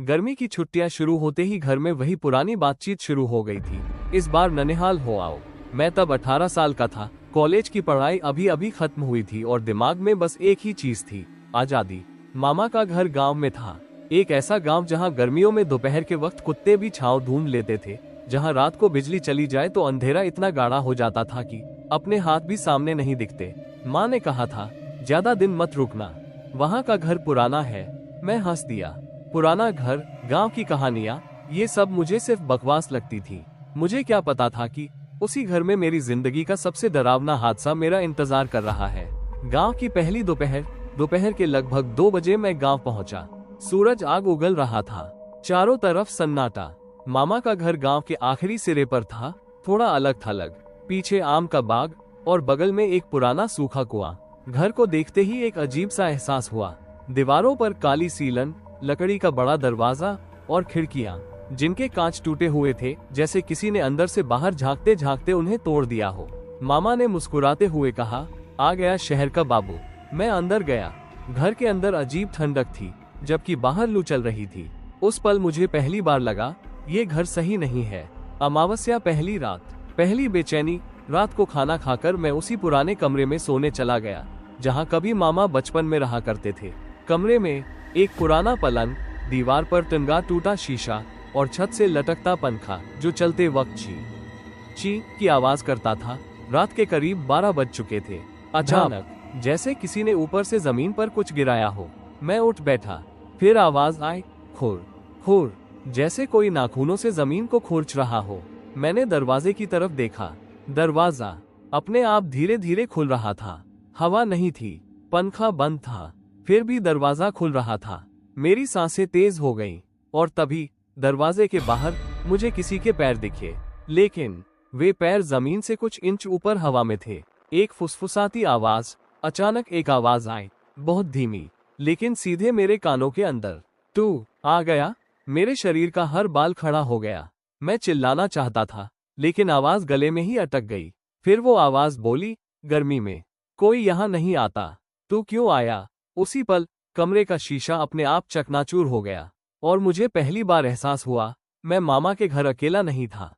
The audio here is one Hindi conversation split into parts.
गर्मी की छुट्टियां शुरू होते ही घर में वही पुरानी बातचीत शुरू हो गई थी। इस बार ननिहाल हो आओ। मैं तब 18 साल का था। कॉलेज की पढ़ाई अभी अभी खत्म हुई थी और दिमाग में बस एक ही चीज थी, आजादी। मामा का घर गांव में था। एक ऐसा गांव जहां गर्मियों में दोपहर के वक्त कुत्ते भी छांव ढूंढ लेते थे, जहां रात को बिजली चली जाए तो अंधेरा इतना गाढ़ा हो जाता था कि अपने हाथ भी सामने नहीं दिखते। माँ ने कहा था, ज्यादा दिन मत रुकना, वहाँ का घर पुराना है। मैं हंस दिया। पुराना घर, गांव की कहानियां, ये सब मुझे सिर्फ बकवास लगती थी। मुझे क्या पता था कि उसी घर में मेरी जिंदगी का सबसे डरावना हादसा मेरा इंतजार कर रहा है। गांव की पहली दोपहर के लगभग 2 बजे मैं गांव पहुंचा। सूरज आग उगल रहा था। चारों तरफ सन्नाटा। मामा का घर गांव के आखिरी सिरे पर था, थोड़ा अलग थलग। पीछे आम का बाग और बगल में एक पुराना सूखा कुआं। घर को देखते ही एक अजीब सा एहसास हुआ। दीवारों पर काली सीलन, लकड़ी का बड़ा दरवाजा और खिड़कियां जिनके कांच टूटे हुए थे, जैसे किसी ने अंदर से बाहर झांकते झांकते उन्हें तोड़ दिया हो। मामा ने मुस्कुराते हुए कहा, आ गया शहर का बाबू। मैं अंदर गया। घर के अंदर अजीब ठंडक थी, जबकि बाहर लू चल रही थी। उस पल मुझे पहली बार लगा, ये घर सही नहीं है। अमावस्या पहली रात, पहली बेचैनी। रात को खाना खाकर मैं उसी पुराने कमरे में सोने चला गया, जहाँ कभी मामा बचपन में रहा करते थे। कमरे में एक पुराना पलंग, दीवार पर टंगा टूटा शीशा और छत से लटकता पंखा जो चलते वक्त ची ची की आवाज करता था। रात के करीब 12 बज चुके थे। अचानक जैसे किसी ने ऊपर से जमीन पर कुछ गिराया हो। मैं उठ बैठा। फिर आवाज आई, खुर खुर, जैसे कोई नाखूनों से जमीन को खुरच रहा हो। मैंने दरवाजे की तरफ देखा। दरवाजा अपने आप धीरे धीरे खुल रहा था। हवा नहीं थी, पंखा बंद था, फिर भी दरवाजा खुल रहा था। मेरी सांसें तेज हो गईं और तभी दरवाजे के बाहर मुझे किसी के पैर दिखे, लेकिन वे पैर जमीन से कुछ इंच ऊपर हवा में थे। एक फुसफुसाती आवाज, अचानक एक आवाज आई, बहुत धीमी, लेकिन सीधे मेरे कानों के अंदर। तू आ गया। मेरे शरीर का हर बाल खड़ा हो गया। मैं चिल्लाना चाहता था, लेकिन आवाज गले में ही अटक गई। फिर वो आवाज बोली, गर्मी में कोई यहाँ नहीं आता, तू क्यों आया। उसी पल कमरे का शीशा अपने आप चकनाचूर हो गया और मुझे पहली बार एहसास हुआ, मैं मामा के घर अकेला नहीं था।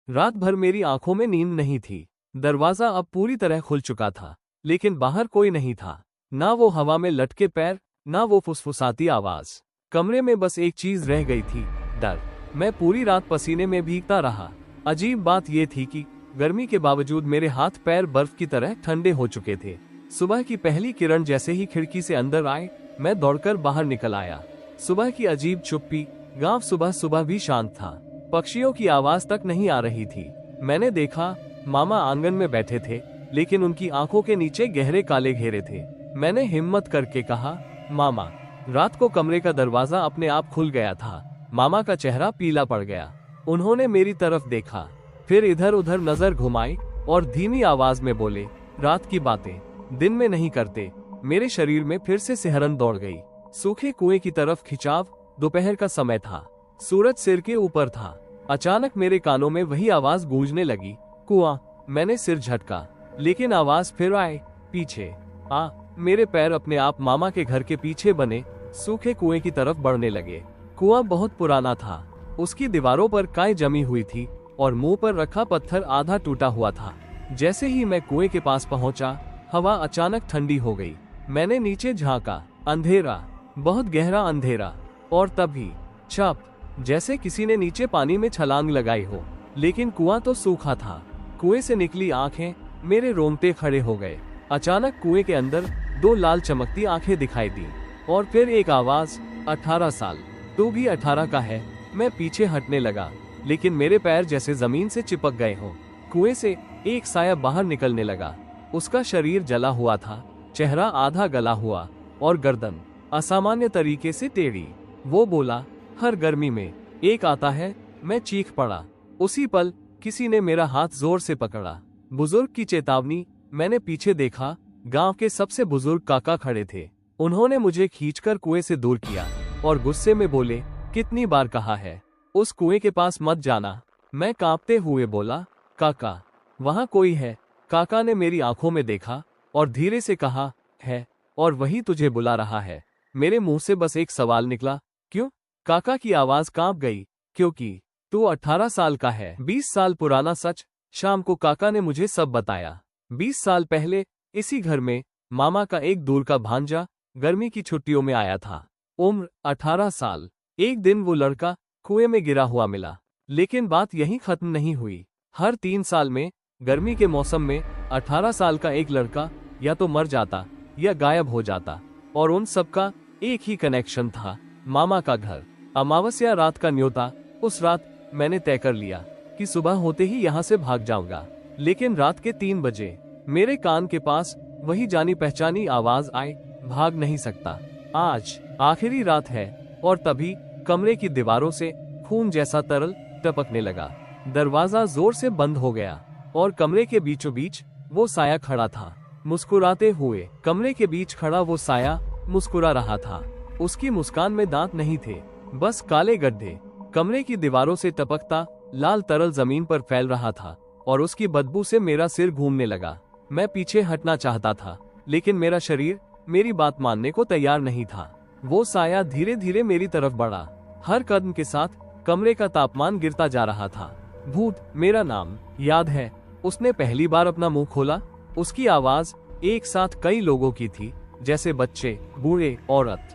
रात भर मेरी आंखों में नींद नहीं थी। दरवाजा अब पूरी तरह खुल चुका था, लेकिन बाहर कोई नहीं था। ना वो हवा में लटके पैर, ना वो फुसफुसाती आवाज। कमरे में बस एक चीज रह गई थी, डर। मैं पूरी रात पसीने में भीगता रहा। अजीब बात यह थी कि गर्मी के बावजूद मेरे हाथ पैर बर्फ की तरह ठंडे हो चुके थे। सुबह की पहली किरण जैसे ही खिड़की से अंदर आए, मैं दौड़कर बाहर निकल आया। सुबह की अजीब चुप्पी। गांव सुबह सुबह भी शांत था। पक्षियों की आवाज तक नहीं आ रही थी। मैंने देखा, मामा आंगन में बैठे थे, लेकिन उनकी आंखों के नीचे गहरे काले घेरे थे। मैंने हिम्मत करके कहा, मामा। रात को कमरे का दरवाजा अपने आप खुल गया था। मामा का चेहरा पीला पड़ गया। उन्होंने मेरी तरफ देखा, फिर इधर उधर नजर घुमाई और धीमी आवाज में बोले, रात की बातें दिन में नहीं करते। मेरे शरीर में फिर से सिहरन दौड़ गई। सूखे कुएं की तरफ खिंचाव। दोपहर का समय था। सूरज सिर के ऊपर था। अचानक मेरे कानों में वही आवाज गूंजने लगी, कुआं। मैंने सिर झटका, लेकिन आवाज फिर आए, पीछे आ। मेरे पैर अपने आप मामा के घर के पीछे बने सूखे कुएं की तरफ बढ़ने लगे। कुआं बहुत पुराना था। उसकी दीवारों पर काई जमी हुई थी और मुंह पर रखा पत्थर आधा टूटा हुआ था। जैसे ही मैं कुएं के पास पहुंचा, हवा अचानक ठंडी हो गई। मैंने नीचे झांका। अंधेरा, बहुत गहरा अंधेरा। और तभी छप, जैसे किसी ने नीचे पानी में छलांग लगाई हो। लेकिन कुआं तो सूखा था। कुएं से निकली आंखें, मेरे रोंगटे खड़े हो गए। अचानक कुएं के अंदर 2 लाल चमकती आंखें दिखाई दी और फिर एक आवाज, 18 साल, तू भी 18 का है। मैं पीछे हटने लगा, लेकिन मेरे पैर जैसे जमीन से चिपक गए हों। कुएं से एक साया बाहर निकलने लगा। उसका शरीर जला हुआ था, चेहरा आधा गला हुआ और गर्दन असामान्य तरीके से टेढ़ी। वो बोला, हर गर्मी में एक आता है। मैं चीख पड़ा। उसी पल किसी ने मेरा हाथ जोर से पकड़ा। बुजुर्ग की चेतावनी। मैंने पीछे देखा, गांव के सबसे बुजुर्ग काका खड़े थे। उन्होंने मुझे खींचकर कुएं से दूर किया और गुस्से में बोले, कितनी बार कहा है, उस कुएं के पास मत जाना। मैं कांपते हुए बोला, काका, वहां कोई है। काका ने मेरी आंखों में देखा और धीरे से कहा, है, और वही तुझे बुला रहा है। मेरे मुंह से बस एक सवाल निकला, क्यों। काका की आवाज कांप गई, क्योंकि तू 18 साल का है। 20 साल पुराना सच। शाम को काका ने मुझे सब बताया। 20 साल पहले इसी घर में मामा का एक दूर का भांजा गर्मी की छुट्टियों में आया था। उम्र 18 साल। एक दिन वो लड़का कुएं में गिरा हुआ मिला। लेकिन बात यहीं खत्म नहीं हुई। हर 3 साल में गर्मी के मौसम में 18 साल का एक लड़का या तो मर जाता या गायब हो जाता, और उन सबका एक ही कनेक्शन था, मामा का घर। अमावस्या रात का न्योता। उस रात मैंने तय कर लिया कि सुबह होते ही यहाँ से भाग जाऊंगा। लेकिन रात के 3 बजे मेरे कान के पास वही जानी पहचानी आवाज आई, भाग नहीं सकता, आज आखिरी रात है। और तभी कमरे की दीवारों से खून जैसा तरल टपकने लगा। दरवाजा जोर से बंद हो गया और कमरे के बीचों बीच वो साया खड़ा था, मुस्कुराते हुए। कमरे के बीच खड़ा वो साया मुस्कुरा रहा था। उसकी मुस्कान में दांत नहीं थे, बस काले गड्ढे। कमरे की दीवारों से टपकता लाल तरल जमीन पर फैल रहा था और उसकी बदबू से मेरा सिर घूमने लगा। मैं पीछे हटना चाहता था, लेकिन मेरा शरीर मेरी बात मानने को तैयार नहीं था। वो साया धीरे धीरे मेरी तरफ बढ़ा। हर कदम के साथ कमरे का तापमान गिरता जा रहा था। भूत, मेरा नाम याद है? उसने पहली बार अपना मुंह खोला। उसकी आवाज एक साथ कई लोगों की थी, जैसे बच्चे, बूढ़े, औरत,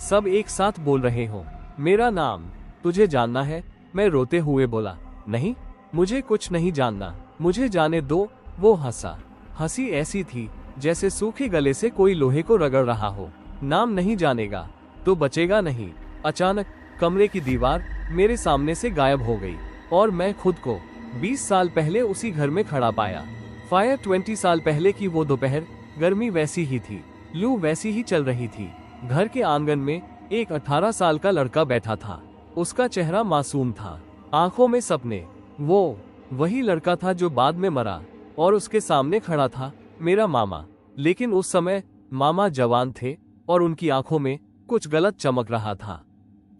सब एक साथ बोल रहे हों। मेरा नाम। तुझे जानना है? मैं रोते हुए बोला। नहीं, मुझे कुछ नहीं जानना, मुझे जाने दो। वो हंसा। हंसी ऐसी थी जैसे सूखे गले से कोई लोहे को रगड़ रहा हो। नाम नहीं जानेगा तो बचेगा नहीं। अचानक कमरे की दीवार मेरे सामने से गायब हो गई और मैं खुद को 20 साल पहले उसी घर में खड़ा पाया। फायर 20 साल पहले की वो दोपहर। गर्मी वैसी ही थी, लू वैसी ही चल रही थी। घर के आंगन में एक 18 साल का लड़का बैठा था। उसका चेहरा मासूम था, आंखों में सपने। वो वही लड़का था जो बाद में मरा, और उसके सामने खड़ा था मेरा मामा। लेकिन उस समय मामा जवान थे और उनकी आंखों में कुछ गलत चमक रहा था,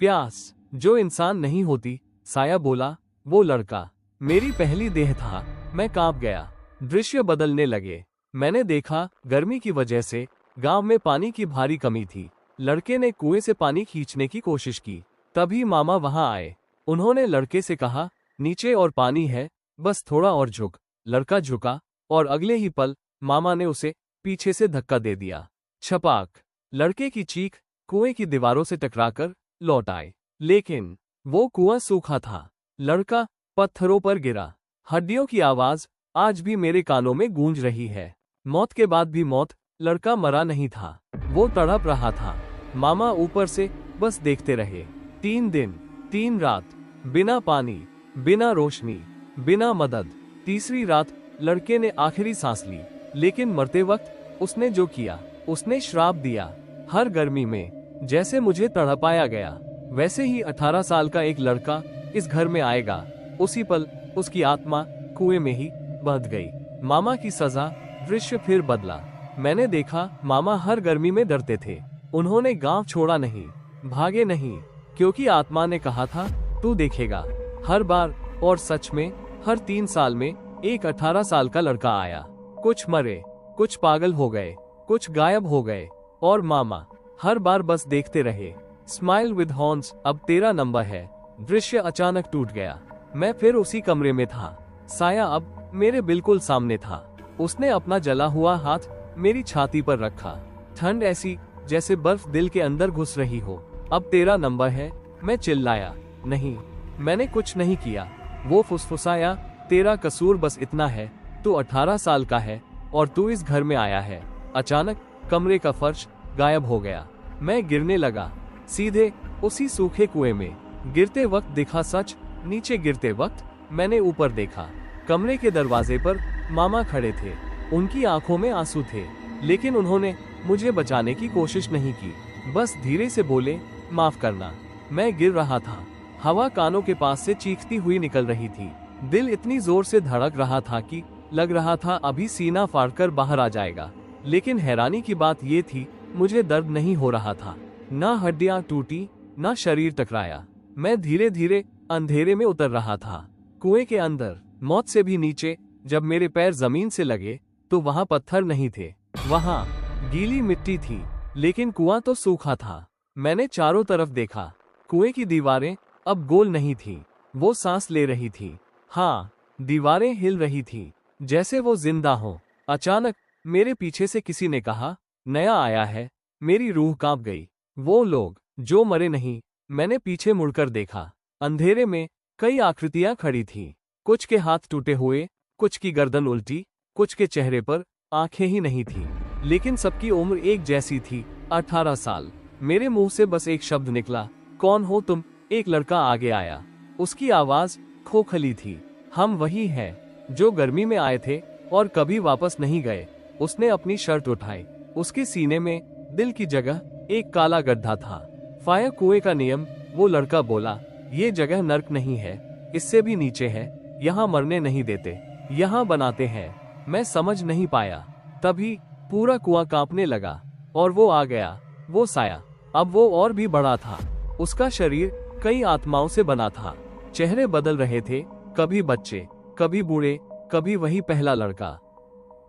प्यास जो इंसान नहीं होती। साया बोला, वो लड़का मेरी पहली देह था। मैं कांप गया। दृश्य बदलने लगे। मैंने देखा गर्मी की वजह से गांव में पानी की भारी कमी थी। लड़के ने कुएं से पानी खींचने की कोशिश की, तभी मामा वहां आए। उन्होंने लड़के से कहा, नीचे और पानी है, बस थोड़ा और झुक। लड़का झुका और अगले ही पल मामा ने उसे पीछे से धक्का दे दिया। छपाक। लड़के की चीख कुएं की दीवारों से टकराकर लौट आए, लेकिन वो कुआं सूखा था। लड़का पत्थरों पर गिरा। हड्डियों की आवाज आज भी मेरे कानों में गूंज रही है। मौत के बाद भी मौत। लड़का मरा नहीं था, वो तड़प रहा था। मामा ऊपर से बस देखते रहे। 3 दिन 3 रात, बिना पानी, बिना रोशनी, बिना मदद। तीसरी रात लड़के ने आखिरी सांस ली, लेकिन मरते वक्त उसने जो किया, उसने श्राप दिया। हर गर्मी में जैसे मुझे तड़पाया गया, वैसे ही 18 साल का एक लड़का इस घर में आएगा। उसी पल उसकी आत्मा कुएं में ही बंध गई। मामा की सजा। दृश्य फिर बदला। मैंने देखा मामा हर गर्मी में डरते थे। उन्होंने गांव छोड़ा नहीं, भागे नहीं, क्योंकि आत्मा ने कहा था, तू देखेगा। हर बार। और सच में हर 3 साल में एक 18 साल का लड़का आया। कुछ मरे, कुछ पागल हो गए, कुछ गायब हो गए, और मामा हर बार बस देखते रहे। स्माइल विद हॉर्न्स, अब तेरा नंबर है। दृश्य अचानक टूट गया। मैं फिर उसी कमरे में था। साया अब मेरे बिल्कुल सामने था। उसने अपना जला हुआ हाथ मेरी छाती पर रखा। ठंड ऐसी जैसे बर्फ दिल के अंदर घुस रही हो। अब तेरा नंबर है, मैं चिल्लाया। नहीं, मैंने कुछ नहीं किया। वो फुसफुसाया, तेरा कसूर बस इतना है, तू 18 साल का है और तू इस घर में आया है। अचानक कमरे का फर्श गायब हो गया। मैं गिरने लगा, सीधे उसी सूखे कुएं में। गिरते वक्त दिखा सच, नीचे गिरते वक्त मैंने ऊपर देखा। कमरे के दरवाजे पर मामा खड़े थे। उनकी आंखों में आंसू थे, लेकिन उन्होंने मुझे बचाने की कोशिश नहीं की। बस धीरे से बोले, माफ करना। मैं गिर रहा था। हवा कानों के पास से चीखती हुई निकल रही थी। दिल इतनी जोर से धड़क रहा था कि लग रहा था अभी सीना फाड़कर बाहर आ जाएगा। लेकिन हैरानी की बात ये थी, मुझे दर्द नहीं हो रहा था। ना हड्डियां टूटी, ना शरीर टकराया। मैं धीरे धीरे अंधेरे में उतर रहा था, कुएं के अंदर। मौत से भी नीचे। जब मेरे पैर जमीन से लगे तो वहां पत्थर नहीं थे, वहां गीली मिट्टी थी, लेकिन कुआं तो सूखा था। मैंने चारों तरफ देखा, कुएं की दीवारें अब गोल नहीं थी, वो सांस ले रही थी। हाँ, दीवारें हिल रही थी, जैसे वो जिंदा हो। अचानक मेरे पीछे से किसी ने कहा, नया आया है। मेरी रूह कांप गई। वो लोग जो मरे नहीं। मैंने पीछे मुड़कर देखा। अंधेरे में कई आकृतियां खड़ी थीं। कुछ के हाथ टूटे हुए, कुछ की गर्दन उल्टी, कुछ के चेहरे पर आंखें ही नहीं थी, लेकिन सबकी उम्र एक जैसी थी, 18 साल। मेरे मुंह से बस एक शब्द निकला, कौन हो तुम? एक लड़का आगे आया। उसकी आवाज खोखली थी। हम वही हैं जो गर्मी में आए थे और कभी वापस नहीं गए। उसने अपनी शर्ट उठाई। उसके सीने में दिल की जगह एक काला गड्ढा था। फायर कुएं का नियम, वो लड़का बोला, ये जगह नर्क नहीं है, इससे भी नीचे है। यहाँ मरने नहीं देते, यहाँ बनाते हैं। मैं समझ नहीं पाया। तभी पूरा कुआं कांपने लगा और वो आ गया, वो साया। अब वो और भी बड़ा था। उसका शरीर कई आत्माओं से बना था। चेहरे बदल रहे थे, कभी बच्चे, कभी बूढ़े, कभी वही पहला लड़का।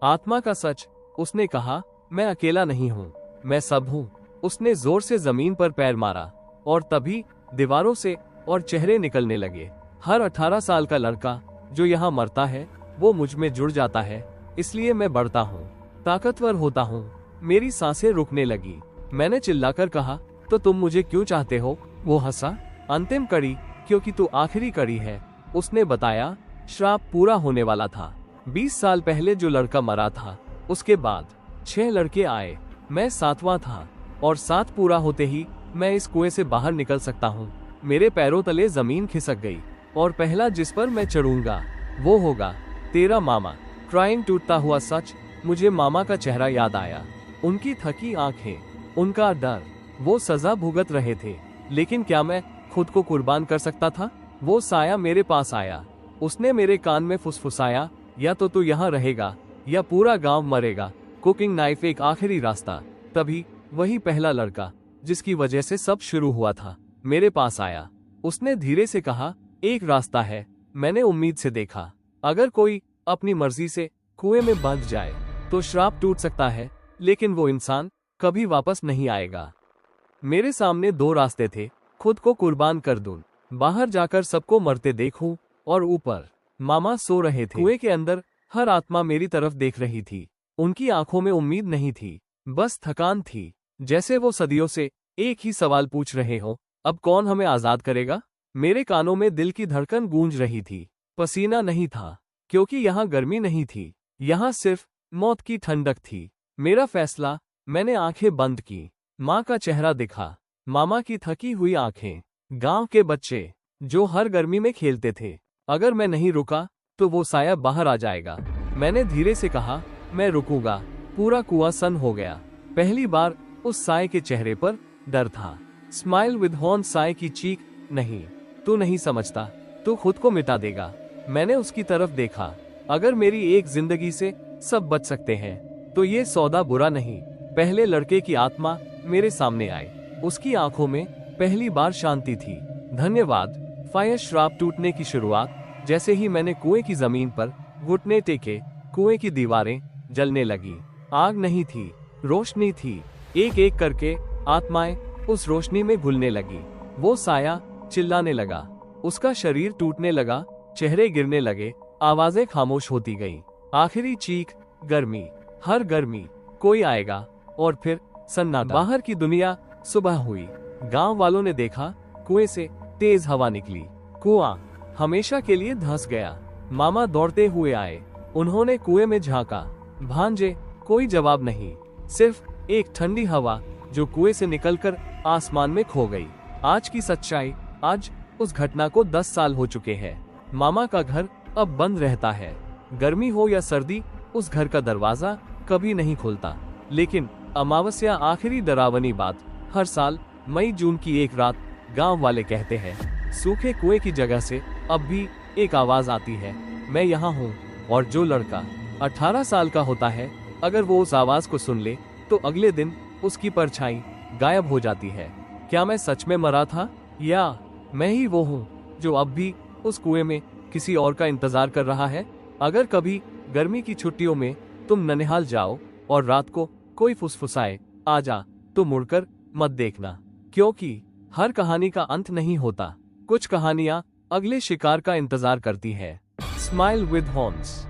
आत्मा का सच, उसने कहा, मैं अकेला नहीं हूँ, मैं सब हूँ। उसने जोर से जमीन पर पैर मारा और तभी दीवारों से और चेहरे निकलने लगे। हर 18 साल का लड़का जो यहाँ मरता है वो मुझ में जुड़ जाता है, इसलिए मैं बढ़ता हूँ, ताकतवर होता हूँ। मेरी सांसें रुकने लगी। मैंने चिल्लाकर कहा, तो तुम मुझे क्यों चाहते हो? वो हंसा, अंतिम कड़ी, क्योंकि तू आखिरी कड़ी है। उसने बताया, श्राप पूरा होने वाला था। 20 साल पहले जो लड़का मरा था, उसके बाद 6 लड़के आए, मैं 7वां था, और 7 पूरा होते ही मैं इस कुएं से बाहर निकल सकता हूँ। मेरे पैरों तले जमीन खिसक गई और पहला जिस पर मैं चढ़ूंगा वो होगा तेरा मामा। क्राइम टूटता हुआ सच, मुझे मामा का चेहरा याद आया। उनकी थकी आंखें, उनका डर। वो सजा भुगत रहे थे, लेकिन क्या मैं खुद को कुर्बान कर सकता था? वो साया मेरे पास आया। उसने मेरे कान में फुसफुसाया, या तो तू यहाँ रहेगा या पूरा गांव मरेगा। कुकिंग नाइफ एक आखिरी रास्ता। तभी वही पहला लड़का जिसकी वजह से सब शुरू हुआ था मेरे पास आया। उसने धीरे से कहा, एक रास्ता है। मैंने उम्मीद से देखा, अगर कोई अपनी मर्जी से कुएं में बंध जाए तो श्राप टूट सकता है, लेकिन वो इंसान कभी वापस नहीं आएगा। मेरे सामने 2 रास्ते थे, खुद को कुर्बान कर दूं, बाहर जाकर सबको मरते देखूं, और ऊपर मामा सो रहे थे। कुएं के अंदर हर आत्मा मेरी तरफ देख रही थी। उनकी आंखों में उम्मीद नहीं थी, बस थकान थी, जैसे वो सदियों से एक ही सवाल पूछ रहे हो, अब कौन हमें आजाद करेगा? मेरे कानों में दिल की धड़कन गूंज रही थी। पसीना नहीं था, क्योंकि यहाँ गर्मी नहीं थी, यहाँ सिर्फ मौत की ठंडक थी। मेरा फैसला, मैंने आंखें बंद की। माँ का चेहरा दिखा, मामा की थकी हुई आंखें, गांव के बच्चे जो हर गर्मी में खेलते थे। अगर मैं नहीं रुका तो वो साया बाहर आ जाएगा। मैंने धीरे से कहा, मैं रुकूंगा। पूरा कुआं सन हो गया। पहली बार उस साए के चेहरे पर डर था। Smile with horn. साए की चीख, नहीं, तू नहीं समझता, तू खुद को मिटा देगा। मैंने उसकी तरफ देखा। अगर मेरी एक जिंदगी से सब बच सकते हैं तो ये सौदा बुरा नहीं। पहले लड़के की आत्मा मेरे सामने आई। उसकी आंखों में पहली बार शांति थी। धन्यवाद। फायर श्राप टूटने की शुरुआत। जैसे ही मैंने कुएं की जमीन पर घुटने टेके, कुएं की दीवारें जलने लगी। आग नहीं थी, रोशनी थी। एक एक करके आत्माएं उस रोशनी में घुलने लगी। वो साया चिल्लाने लगा, उसका शरीर टूटने लगा, चेहरे गिरने लगे, आवाजें खामोश होती गईं। आखिरी चीख, गर्मी, हर गर्मी कोई आएगा, और फिर सन्नाटा। बाहर की दुनिया। सुबह हुई। गांव वालों ने देखा, कुएं से तेज हवा निकली। कुआं हमेशा के लिए धंस गया। मामा दौड़ते हुए आए। उन्होंने कुएं में झांका। भांजे, कोई जवाब नहीं, सिर्फ एक ठंडी हवा जो कुएं से निकलकर आसमान में खो गई। आज की सच्चाई। आज उस घटना को 10 साल हो चुके हैं। मामा का घर अब बंद रहता है। गर्मी हो या सर्दी, उस घर का दरवाजा कभी नहीं खुलता। लेकिन अमावस्या, आखिरी डरावनी बात, हर साल मई जून की एक रात गांव वाले कहते हैं, सूखे कुएं की जगह से अब भी एक आवाज आती है, मैं यहाँ हूँ। और जो लड़का 18 साल का होता है, अगर वो उस आवाज को सुन ले तो अगले दिन उसकी परछाई गायब हो जाती है। क्या मैं सच में मरा था, या मैं ही वो हूँ जो अब भी उस कुएं में किसी और का इंतजार कर रहा है? अगर कभी गर्मी की छुट्टियों में तुम ननिहाल जाओ और रात को कोई फुसफुसाए, आजा, तो मुड़कर मत देखना, क्योंकि हर कहानी का अंत नहीं होता, कुछ कहानियां अगले शिकार का इंतजार करती है। Smile with horns.